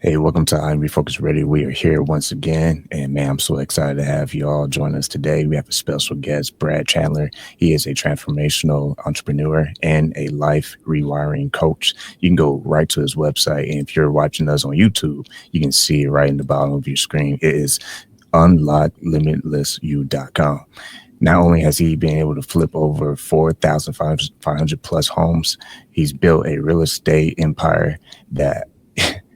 Hey, welcome to I'm Refocused Radio. We are here once again, and man, I'm so excited to have you all join us today. We have a special guest, Brad Chandler. He is a transformational entrepreneur and a life rewiring coach. You can go right to his website, and if you're watching us on YouTube, you can see it right in the bottom of your screen. It is unlocklimitlessyou.com. Not only has he been able to flip over 4,500 plus homes, he's built a real estate empire that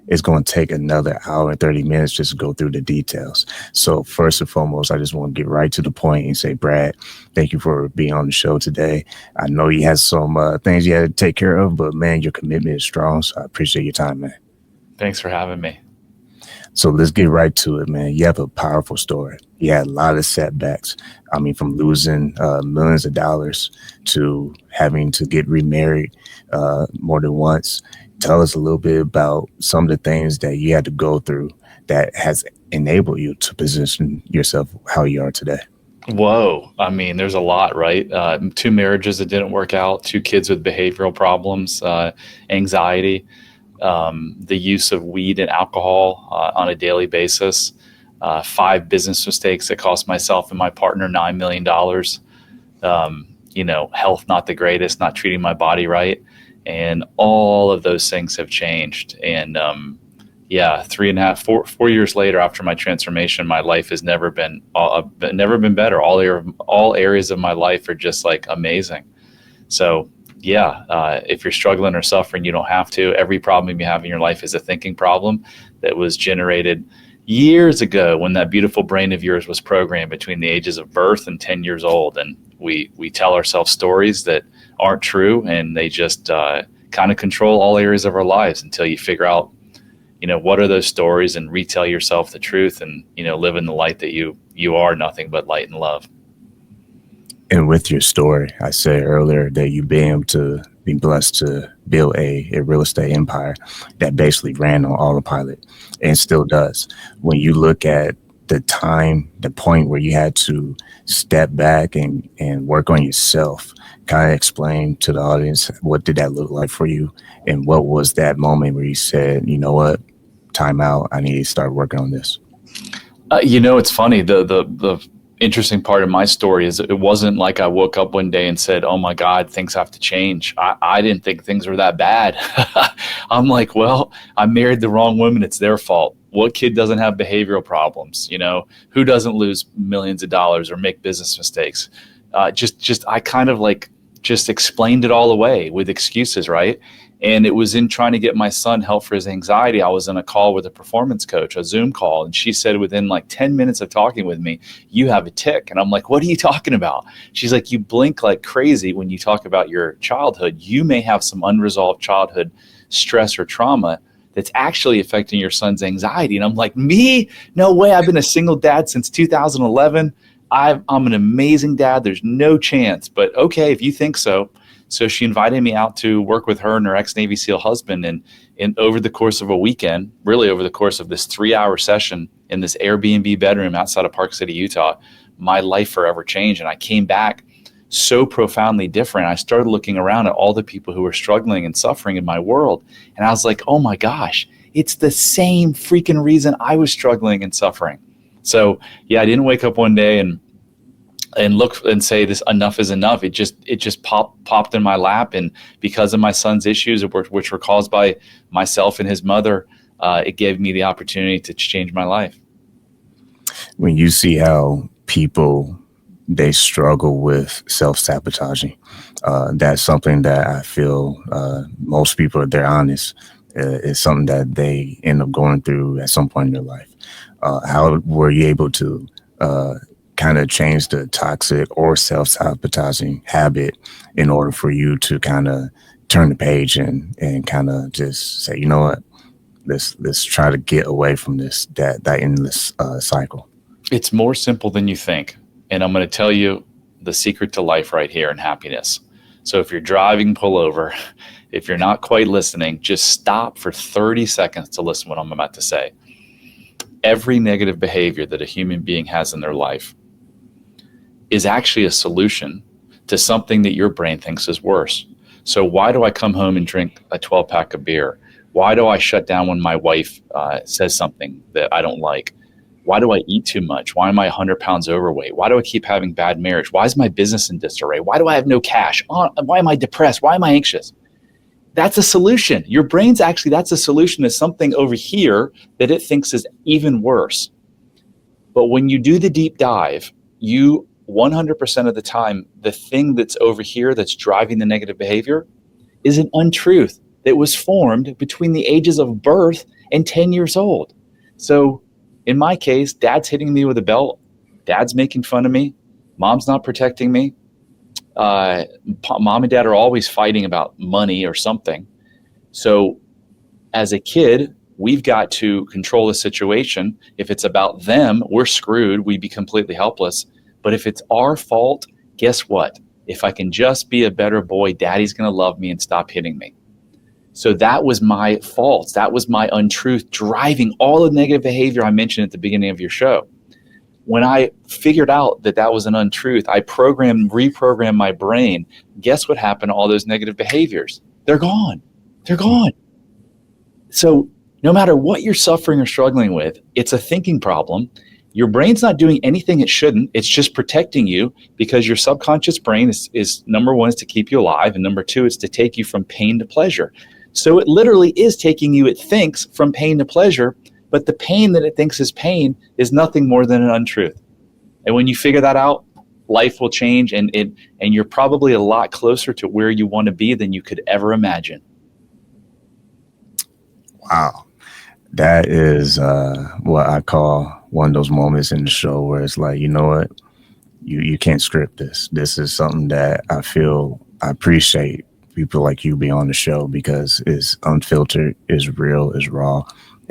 it's going to take another hour and 30 minutes just to go through the details. So first and foremost, I just want to get right to the point and say, Brad, thank you for being on the show today. I know you had some things you had to take care of, but man, your commitment is strong. So I appreciate your time, man. Thanks for having me. So let's get right to it, man. You have a powerful story. You had a lot of setbacks. I mean, from losing millions of dollars to having to get remarried more than once. Tell us a little bit about some of the things that you had to go through that has enabled you to position yourself how you are today. Whoa. I mean, there's a lot, right? 2 marriages that didn't work out, 2 kids with behavioral problems, anxiety, the use of weed and alcohol on a daily basis, 5 business mistakes that cost myself and my partner $9 million. Health not the greatest, not treating my body right. And all of those things have changed. And 4 years later after my transformation, my life has never been better. All areas of my life are just like amazing. So if you're struggling or suffering, you don't have to. Every problem you have in your life is a thinking problem that was generated years ago when that beautiful brain of yours was programmed between the ages of birth and 10 years old. And we tell ourselves stories that aren't true, and they just kind of control all areas of our lives until you figure out, what are those stories, and retell yourself the truth, and, live in the light that you are nothing but light and love. And with your story, I said earlier that you've been able to be blessed to build a real estate empire that basically ran on autopilot and still does. When you look at the point where you had to step back and work on yourself, kind of explain to the audience, what did that look like for you? And what was that moment where you said, you know what, time out, I need to start working on this? It's funny. The interesting part of my story is it wasn't like I woke up one day and said, oh my God, things have to change. I didn't think things were that bad. I'm like, well, I married the wrong woman. It's their fault. What kid doesn't have behavioral problems? Who doesn't lose millions of dollars or make business mistakes? I kind of just explained it all away with excuses, right? And it was in trying to get my son help for his anxiety. I was in a call with a performance coach, a Zoom call, and she said within 10 minutes of talking with me, you have a tic. And I'm like, what are you talking about? She's like, you blink like crazy when you talk about your childhood. You may have some unresolved childhood stress or trauma that's actually affecting your son's anxiety. And I'm like, me? No way. I've been a single dad since 2011. I'm an amazing dad. There's no chance, but okay, if you think so. So she invited me out to work with her and her ex-Navy SEAL husband. And over the course of a weekend, really over the course of this 3-hour session in this Airbnb bedroom outside of Park City, Utah, my life forever changed. And I came back so profoundly different. I started looking around at all the people who were struggling and suffering in my world. And I was like, oh my gosh, it's the same freaking reason I was struggling and suffering. So I didn't wake up one day and look and say this enough is enough. It just popped in my lap, and because of my son's issues, which were caused by myself and his mother, it gave me the opportunity to change my life. When you see how people, they struggle with self-sabotaging, that's something that I feel most people, if they're honest, is something that they end up going through at some point in their life. How were you able to kind of change the toxic or self-sabotaging habit in order for you to kind of turn the page and kind of just say, you know what, let's try to get away from that endless cycle? It's more simple than you think. And I'm going to tell you the secret to life right here and happiness. So if you're driving, pull over. If you're not quite listening, just stop for 30 seconds to listen to what I'm about to say. Every negative behavior that a human being has in their life is actually a solution to something that your brain thinks is worse. So why do I come home and drink a 12-pack of beer? Why do I shut down when my wife says something that I don't like? Why do I eat too much? Why am I 100 pounds overweight? Why do I keep having bad marriage? Why is my business in disarray? Why do I have no cash? Why am I depressed? Why am I anxious? That's a solution. Your brain's actually, that's a solution to something over here that it thinks is even worse. But when you do the deep dive, you 100% of the time, the thing that's over here that's driving the negative behavior is an untruth that was formed between the ages of birth and 10 years old. So in my case, dad's hitting me with a belt. Dad's making fun of me. Mom's not protecting me. Mom and dad are always fighting about money or something. So as a kid, we've got to control the situation. If it's about them, we're screwed. We'd be completely helpless. But if it's our fault, guess what? If I can just be a better boy, daddy's going to love me and stop hitting me. So that was my fault. That was my untruth driving all the negative behavior I mentioned at the beginning of your show. When I figured out that that was an untruth, I reprogrammed my brain. Guess what happened to all those negative behaviors? They're gone. They're gone. So no matter what you're suffering or struggling with, it's a thinking problem. Your brain's not doing anything it shouldn't. It's just protecting you because your subconscious brain is number one, is to keep you alive. And number two, is to take you from pain to pleasure. So it literally is taking you, it thinks, from pain to pleasure. But the pain that it thinks is pain is nothing more than an untruth. And when you figure that out, life will change, and you're probably a lot closer to where you want to be than you could ever imagine. Wow. That is what I call one of those moments in the show where it's like, you know what? You can't script this. This is something that I feel I appreciate people like you be on the show because it's unfiltered, it's real, it's raw.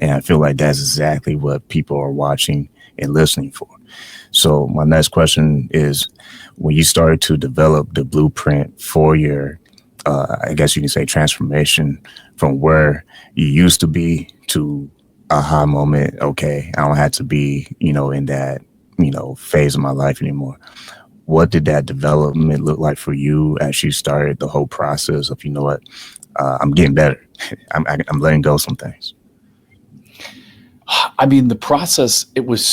And I feel like that's exactly what people are watching and listening for. So my next question is, when you started to develop the blueprint for your, I guess you can say, transformation from where you used to be to aha moment, okay, I don't have to be, in that, phase of my life anymore. What did that development look like for you as you started the whole process of, I'm getting better. I'm letting go some things. I mean, the process, it was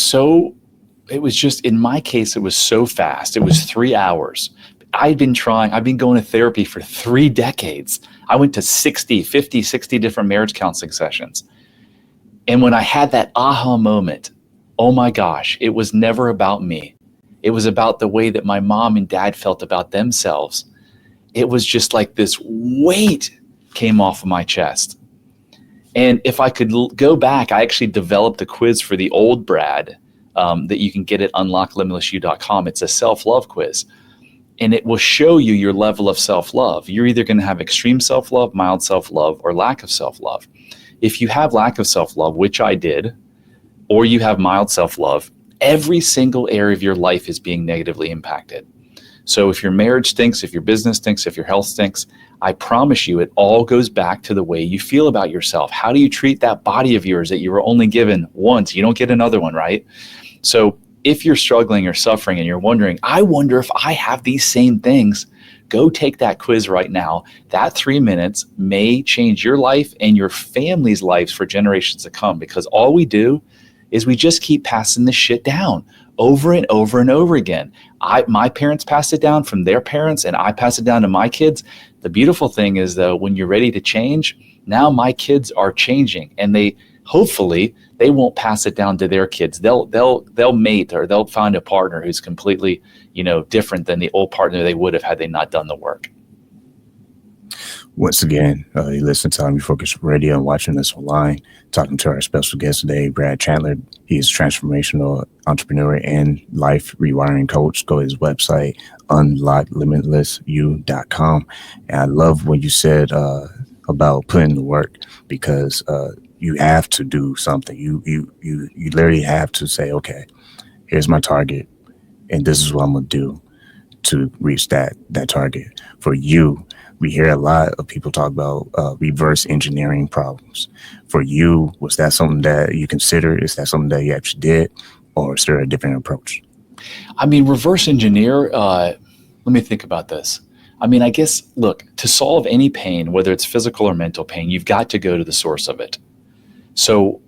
just, in my case, it was so fast. It was 3 hours. I've been going to therapy for 3 decades. I went to 50, 60 different marriage counseling sessions. And when I had that aha moment, oh my gosh, it was never about me. It was about the way that my mom and dad felt about themselves. It was just like this weight came off of my chest. And if I could go back, I actually developed a quiz for the old Brad that you can get at unlocklimitlessyou.com. It's a self-love quiz. And it will show you your level of self-love. You're either going to have extreme self-love, mild self-love, or lack of self-love. If you have lack of self-love, which I did, or you have mild self-love, every single area of your life is being negatively impacted. So if your marriage stinks, if your business stinks, if your health stinks, I promise you it all goes back to the way you feel about yourself. How do you treat that body of yours that you were only given once? You don't get another one, right? So if you're struggling or suffering and you're wondering, I wonder if I have these same things, go take that quiz right now. That 3 minutes may change your life and your family's lives for generations to come, because all we do is we just keep passing this shit down over and over and over again. My parents passed it down from their parents, and I pass it down to my kids. The beautiful thing is, though, when you're ready to change, now my kids are changing, and hopefully they won't pass it down to their kids. They'll mate, or they'll find a partner who's completely, different than the old partner they would have had they not done the work. Once again, you listen to Refocused Radio and watching us online, talking to our special guest today, Brad Chandler. He is a transformational entrepreneur and life rewiring coach. Go to his website, unlocklimitlessyou.com. And I love what you said about putting in the work, because you have to do something. You literally have to say, okay, here's my target, and this is what I'm going to do to reach that target. For you, we hear a lot of people talk about reverse engineering problems. For you, was that something that you considered? Is that something that you actually did, or is there a different approach? I mean, reverse engineer, let me think about this. I mean, I guess, look, to solve any pain, whether it's physical or mental pain, you've got to go to the source of it. So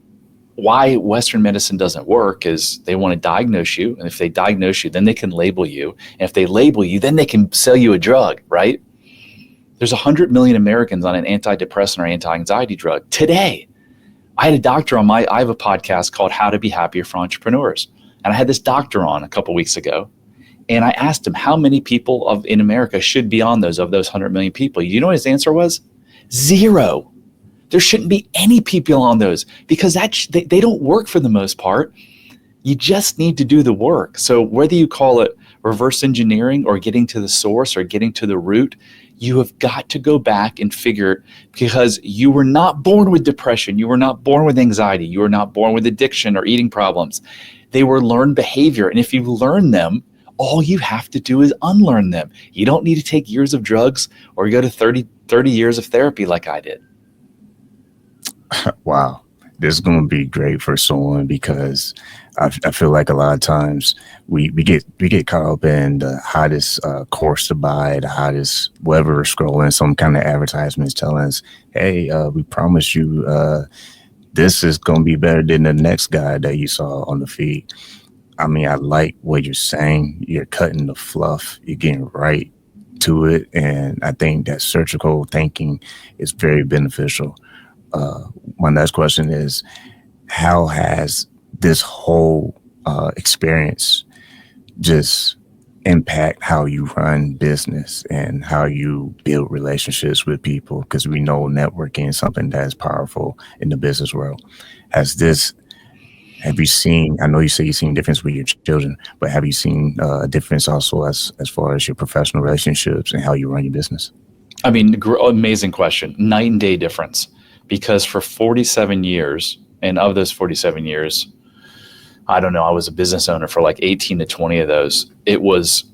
why Western medicine doesn't work is they want to diagnose you. And if they diagnose you, then they can label you. And if they label you, then they can sell you a drug, right? There's 100 million Americans on an antidepressant or anti-anxiety drug today. I had a doctor on I have a podcast called How to Be Happier for Entrepreneurs. And I had this doctor on a couple weeks ago. And I asked him how many people in America should be on those 100 million people. You know what his answer was? 0. There shouldn't be any people on those because they don't work for the most part. You just need to do the work. So whether you call it reverse engineering or getting to the source or getting to the root, you have got to go back and figure, because you were not born with depression. You were not born with anxiety. You were not born with addiction or eating problems. They were learned behavior. And if you learn them, all you have to do is unlearn them. You don't need to take years of drugs or go to 30 years of therapy like I did. Wow. This is going to be great for someone because I feel like a lot of times we get caught up in the hottest course to buy, the hottest whatever we're scrolling, some kind of advertisements telling us, hey, we promise you this is going to be better than the next guy that you saw on the feed. I mean, I like what you're saying. You're cutting the fluff. You're getting right to it. And I think that surgical thinking is very beneficial. My next question is, how has this whole experience just impact how you run business and how you build relationships with people? Because we know networking is something that is powerful in the business world. Have you seen, I know you say you've seen a difference with your children, but have you seen a difference also as far as your professional relationships and how you run your business? I mean, amazing question. Night and day difference. Because for 47 years, and of those 47 years, I don't know, I was a business owner for like 18 to 20 of those. It was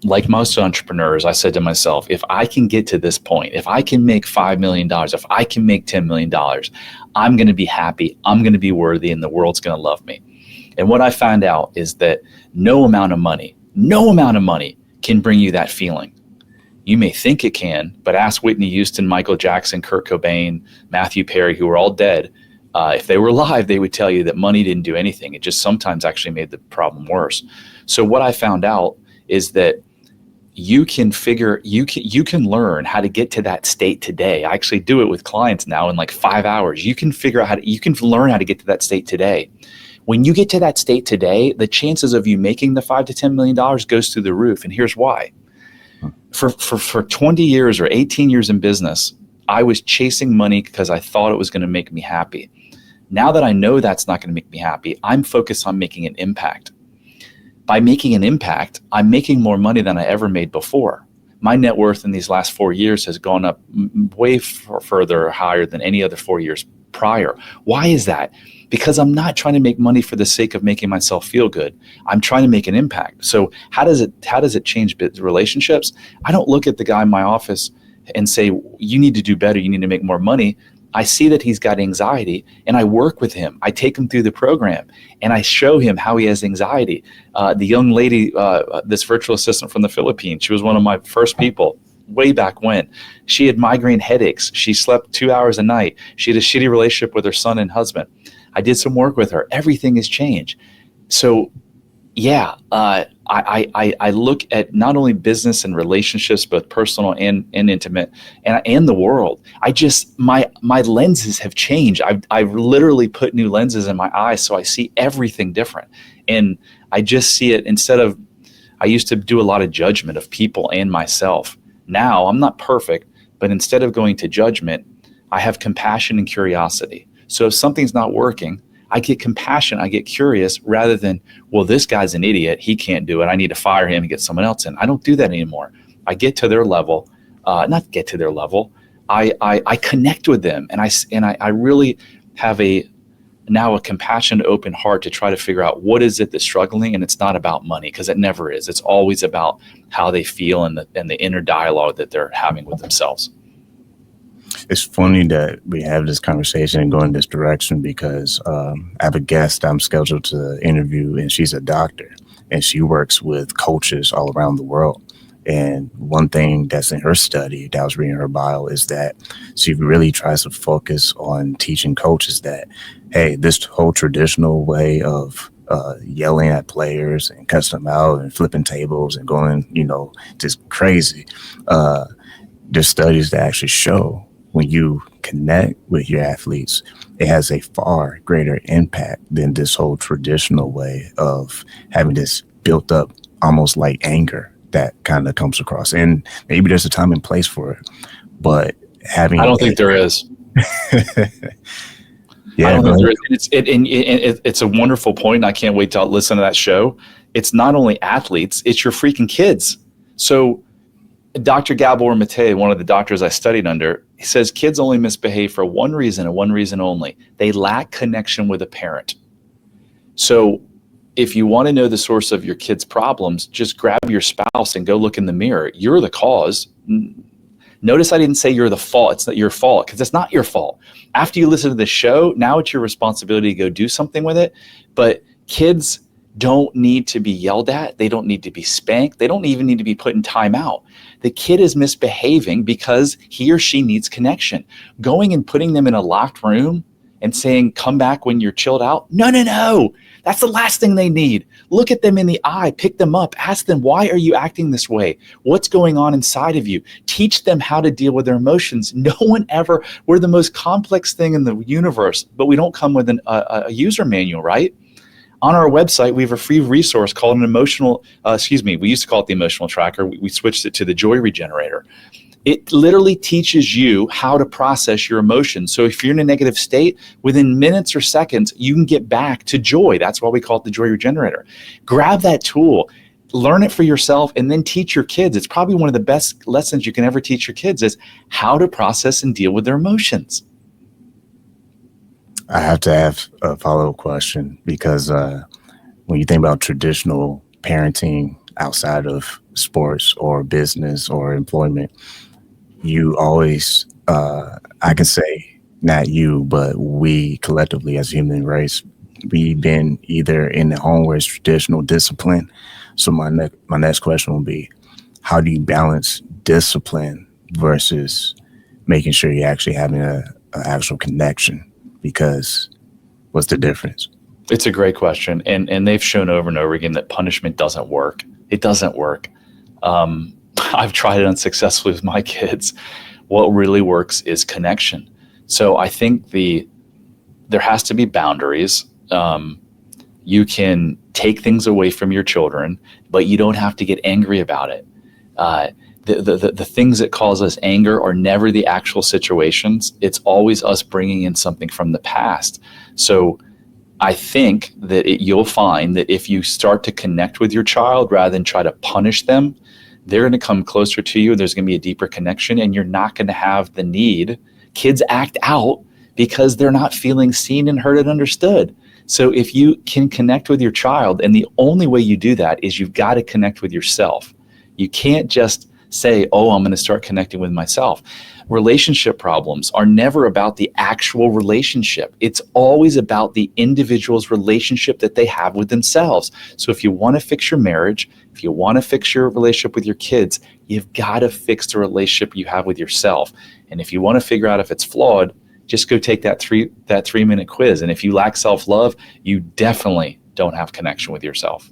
like most entrepreneurs, I said to myself, if I can get to this point, if I can make $5 million, if I can make $10 million, I'm going to be happy, I'm going to be worthy, and the world's going to love me. And what I found out is that no amount of money can bring you that feeling. You may think it can, but ask Whitney Houston, Michael Jackson, Kurt Cobain, Matthew Perry, who are all dead. If they were alive, they would tell you that money didn't do anything. It just sometimes actually made the problem worse. So what I found out is that you can learn how to get to that state today. I actually do it with clients now in like 5 hours. You can learn how to get to that state today. When you get to that state today, the chances of you making the $5 to $10 million goes through the roof. And here's why. For 20 years or 18 years in business, I was chasing money because I thought it was going to make me happy. Now that I know that's not going to make me happy, I'm focused on making an impact. By making an impact, I'm making more money than I ever made before. My net worth in these last 4 years has gone up way further higher than any other 4 years prior. Why is that? Because I'm not trying to make money for the sake of making myself feel good. I'm trying to make an impact. So how does it change relationships? I don't look at the guy in my office and say, you need to do better, you need to make more money. I see that he's got anxiety and I work with him. I take him through the program and I show him how he has anxiety. The young lady, this virtual assistant from the Philippines, she was one of my first people way back when. She had migraine headaches. She slept 2 hours a night. She had a shitty relationship with her son and husband. I did some work with her. Everything has changed. So yeah, I look at not only business and relationships, both personal and intimate, and the world. My lenses have changed. I've literally put new lenses in my eyes, so I see everything different. And I just see it I used to do a lot of judgment of people and myself. Now I'm not perfect, but instead of going to judgment, I have compassion and curiosity. So if something's not working, I get compassion, I get curious, rather than, well, this guy's an idiot, he can't do it, I need to fire him and get someone else in. I don't do that anymore. I get to their level, not get to their level, I connect with them, and I really have now a compassionate, open heart to try to figure out what is it that's struggling, and it's not about money, because it never is. It's always about how they feel and the inner dialogue that they're having with themselves. It's funny that we have this conversation and go in this direction because I have a guest I'm scheduled to interview, and she's a doctor, and she works with coaches all around the world. And one thing that's in her study that I was reading her bio is that she really tries to focus on teaching coaches that, hey, this whole traditional way of yelling at players and cussing them out and flipping tables and going, just crazy. There's studies that actually show when you connect with your athletes, it has a far greater impact than this whole traditional way of having this built up almost like anger that kind of comes across. And maybe there's a time and place for it, but having I don't think there is. Yeah, I don't think there is. It's a wonderful point. And I can't wait to listen to that show. It's not only athletes, it's your freaking kids. So Dr. Gabor Mate, one of the doctors I studied under, he says kids only misbehave for one reason and one reason only. They lack connection with a parent. So if you want to know the source of your kid's problems, just grab your spouse and go look in the mirror. You're the cause. Notice I didn't say you're the fault. It's not your fault, because it's not your fault. After you listen to the show, now it's your responsibility to go do something with it. But kids don't need to be yelled at. They don't need to be spanked. They don't even need to be put in timeout. The kid is misbehaving because he or she needs connection. Going and putting them in a locked room and saying, come back when you're chilled out. No. That's the last thing they need. Look at them in the eye, pick them up, ask them, why are you acting this way? What's going on inside of you? Teach them how to deal with their emotions. No one ever, we're the most complex thing in the universe, but we don't come with a user manual, right? On our website, we have a free resource called we used to call it the emotional tracker. We switched it to the joy regenerator. It literally teaches you how to process your emotions. So if you're in a negative state, within minutes or seconds, you can get back to joy. That's why we call it the joy regenerator. Grab that tool, learn it for yourself, and then teach your kids. It's probably one of the best lessons you can ever teach your kids is how to process and deal with their emotions. I have to have a follow-up question because when you think about traditional parenting outside of sports or business or employment, you always, I can say not you, but we collectively as a human race, we've been either in the home where it's traditional discipline. So my next question will be, how do you balance discipline versus making sure you're actually having an actual connection? Because what's the difference? It's a great question. And they've shown over and over again that punishment doesn't work. It doesn't work. I've tried it unsuccessfully with my kids. What really works is connection. So I think there has to be boundaries. You can take things away from your children, but you don't have to get angry about it. The things that cause us anger are never the actual situations. It's always us bringing in something from the past. So I think that you'll find that if you start to connect with your child rather than try to punish them, they're going to come closer to you. There's going to be a deeper connection, and you're not going to have the need. Kids act out because they're not feeling seen and heard and understood. So if you can connect with your child, and the only way you do that is you've got to connect with yourself. You can't just say, oh, I'm going to start connecting with myself. Relationship problems are never about the actual relationship. It's always about the individual's relationship that they have with themselves. So if you want to fix your marriage, if you want to fix your relationship with your kids, you've got to fix the relationship you have with yourself. And if you want to figure out if it's flawed, just go take that 3-minute quiz. And if you lack self-love, you definitely don't have connection with yourself.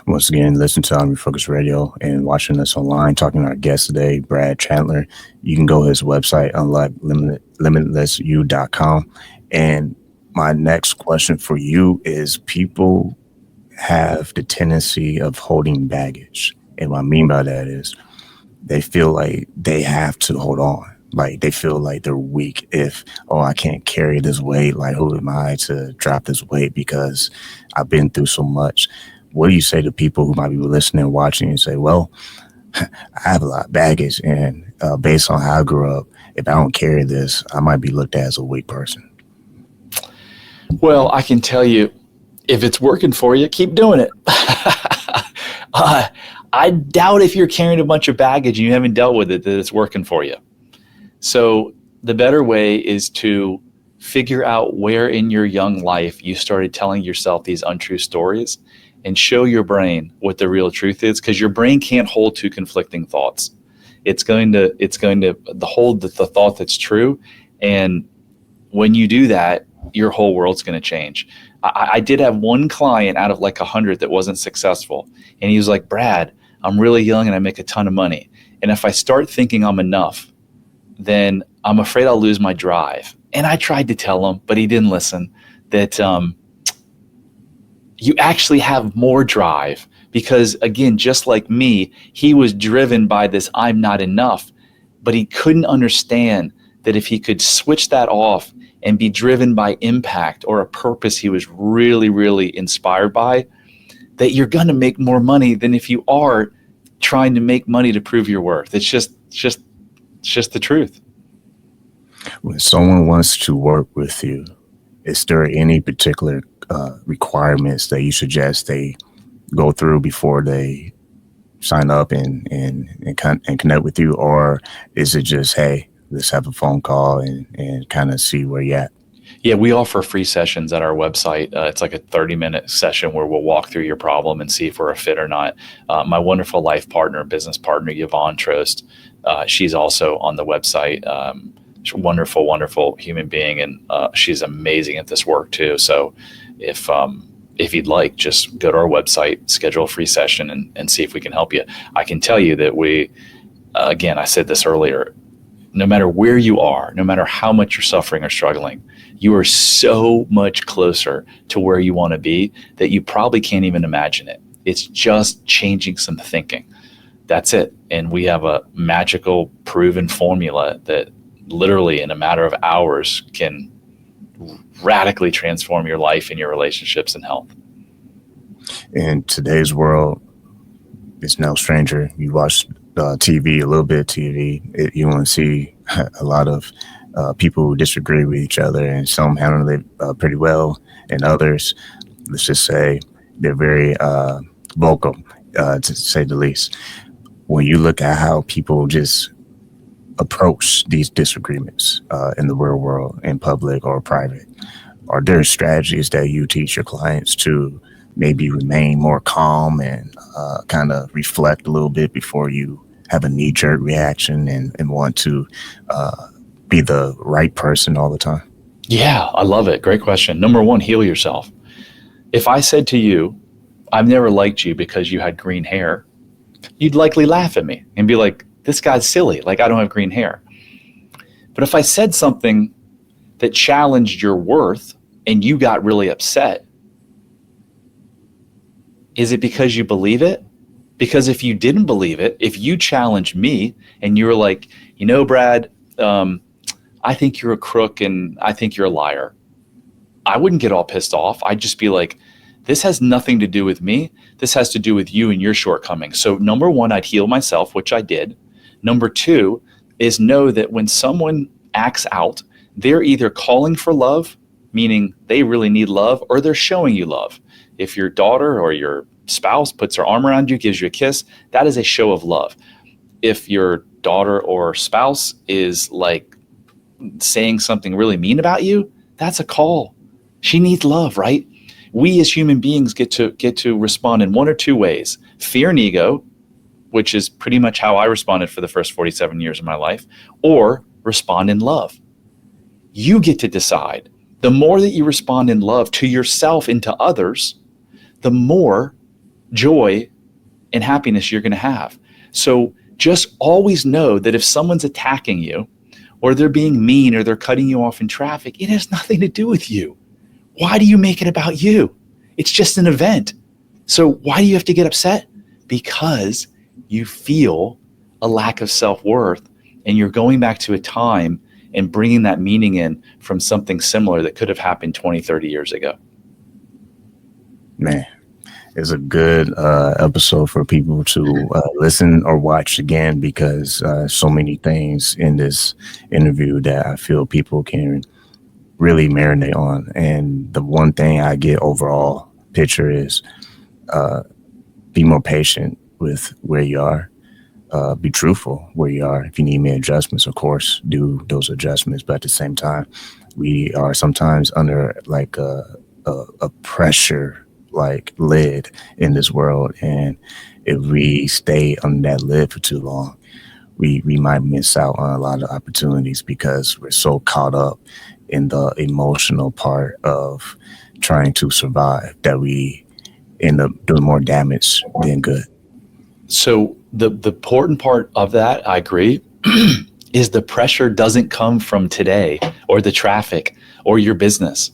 Once again, listen to on Refocused Radio and watching us online, talking to our guest today, Brad Chandler. You can go to his website, unlocklimitlessyou.com. And my next question for you is, people have the tendency of holding baggage. And what I mean by that is they feel like they have to hold on. Like they feel like they're weak if, I can't carry this weight. Like, who am I to drop this weight because I've been through so much? What do you say to people who might be listening and watching and say, well, I have a lot of baggage, and based on how I grew up, if I don't carry this, I might be looked at as a weak person? Well, I can tell you, if it's working for you, keep doing it. I doubt if you're carrying a bunch of baggage and you haven't dealt with it, that it's working for you. So the better way is to figure out where in your young life you started telling yourself these untrue stories, and show your brain what the real truth is, because your brain can't hold two conflicting thoughts. It's going to hold the thought that's true. And when you do that, your whole world's going to change. I did have one client out of like 100 that wasn't successful. And he was like, Brad, I'm really young and I make a ton of money. And if I start thinking I'm enough, then I'm afraid I'll lose my drive. And I tried to tell him, but he didn't listen, that you actually have more drive. Because again, just like me, he was driven by this I'm not enough, but he couldn't understand that if he could switch that off and be driven by impact or a purpose he was really, really inspired by, that you're going to make more money than if you are trying to make money to prove your worth. It's just the truth. When someone wants to work with you, is there any particular requirements that you suggest they go through before they sign up and connect with you? Or is it just, hey, let's have a phone call and kind of see where you're at? Yeah, we offer free sessions at our website. It's like a 30-minute session where we'll walk through your problem and see if we're a fit or not. My wonderful life partner, business partner, Yvonne Trost, she's also on the website. She's a wonderful, wonderful human being, and she's amazing at this work too. So if you'd like, just go to our website, schedule a free session, and see if we can help you. I can tell you that we, again, I said this earlier, no matter where you are, no matter how much you're suffering or struggling, you are so much closer to where you want to be that you probably can't even imagine it. It's just changing some thinking. That's it. And we have a magical proven formula that literally in a matter of hours can radically transform your life and your relationships and health. In today's world, it's no stranger. You watch TV, a little bit of TV, you want to see a lot of people who disagree with each other, and some handle it pretty well, and others, let's just say, they're very vocal, to say the least. When you look at how people just approach these disagreements in the real world, in public or private, are there strategies that you teach your clients to maybe remain more calm and kind of reflect a little bit before you have a knee-jerk reaction and want to be the right person all the time? Yeah, I love it. Great question. Number one, heal yourself. If I said to you, I've never liked you because you had green hair, you'd likely laugh at me and be like, this guy's silly. Like, I don't have green hair. But if I said something that challenged your worth and you got really upset, is it because you believe it? Because if you didn't believe it, if you challenged me and you were like, Brad, I think you're a crook and I think you're a liar, I wouldn't get all pissed off. I'd just be like, this has nothing to do with me. This has to do with you and your shortcomings. So number one, I'd heal myself, which I did. Number two is know that when someone acts out, they're either calling for love, meaning they really need love, or they're showing you love. If your daughter or your spouse puts her arm around you, gives you a kiss, that is a show of love. If your daughter or spouse is like saying something really mean about you, that's a call. She needs love, right? We as human beings get to respond in one or two ways: fear and ego, which is pretty much how I responded for the first 47 years of my life, or respond in love. You get to decide. The more that you respond in love to yourself and to others, the more joy and happiness you're going to have. So just always know that if someone's attacking you, or they're being mean, or they're cutting you off in traffic, it has nothing to do with you. Why do you make it about you? It's just an event. So why do you have to get upset? Because you feel a lack of self-worth, and you're going back to a time and bringing that meaning in from something similar that could have happened 20, 30 years ago. Man, it's a good episode for people to listen or watch again, because so many things in this interview that I feel people can really marinate on. And the one thing I get overall picture is be more patient with where you are. Be truthful where you are. If you need any adjustments, of course, do those adjustments. But at the same time, we are sometimes under like a pressure like lid in this world, and if we stay on that lid for too long, we might miss out on a lot of opportunities because we're so caught up in the emotional part of trying to survive that we end up doing more damage than good. So the important part of that, I agree, is the pressure doesn't come from today or the traffic or your business.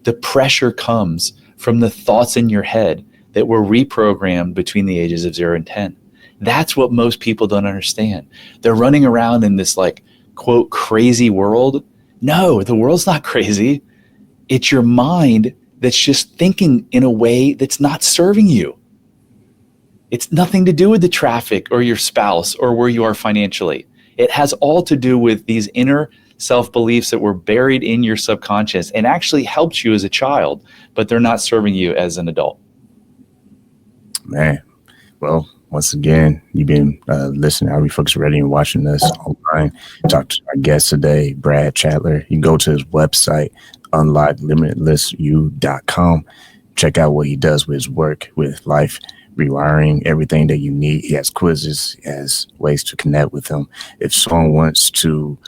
The pressure comes from the thoughts in your head that were reprogrammed between the ages of 0 and 10. That's what most people don't understand. They're running around in this like, quote, crazy world. No, the world's not crazy. It's your mind that's just thinking in a way that's not serving you. It's nothing to do with the traffic or your spouse or where you are financially. It has all to do with these inner self-beliefs that were buried in your subconscious and actually helped you as a child, but they're not serving you as an adult. Man, well, once again, you've been listening to Refocused Radio and watching us online. Talk to our guest today, Brad Chandler. You can go to his website, unlocklimitlessyou.com. Check out what he does with his work, with life rewiring, everything that you need. He has quizzes, he has ways to connect with him. If someone wants to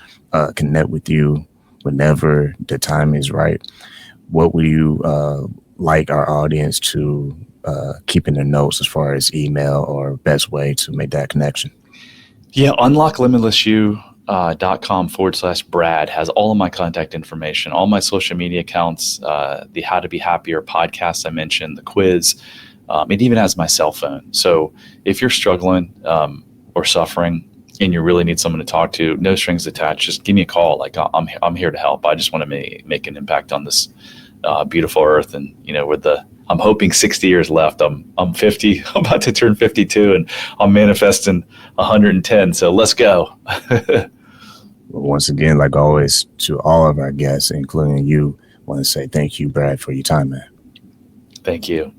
connect with you whenever the time is right, what would you like our audience to keep in their notes as far as email or best way to make that connection? Yeah, unlocklimitlessyou.com/Brad has all of my contact information, all my social media accounts, the How to Be Happier podcast I mentioned, the quiz. It even has my cell phone. So if you're struggling or suffering and you really need someone to talk to, no strings attached, just give me a call. Like I'm here to help. I just want to make an impact on this beautiful earth. And, you know, I'm hoping 60 years left. I'm 50. I'm about to turn 52 and I'm manifesting 110. So let's go. Once again, like always, to all of our guests, including you, I want to say thank you, Brad, for your time, man. Thank you.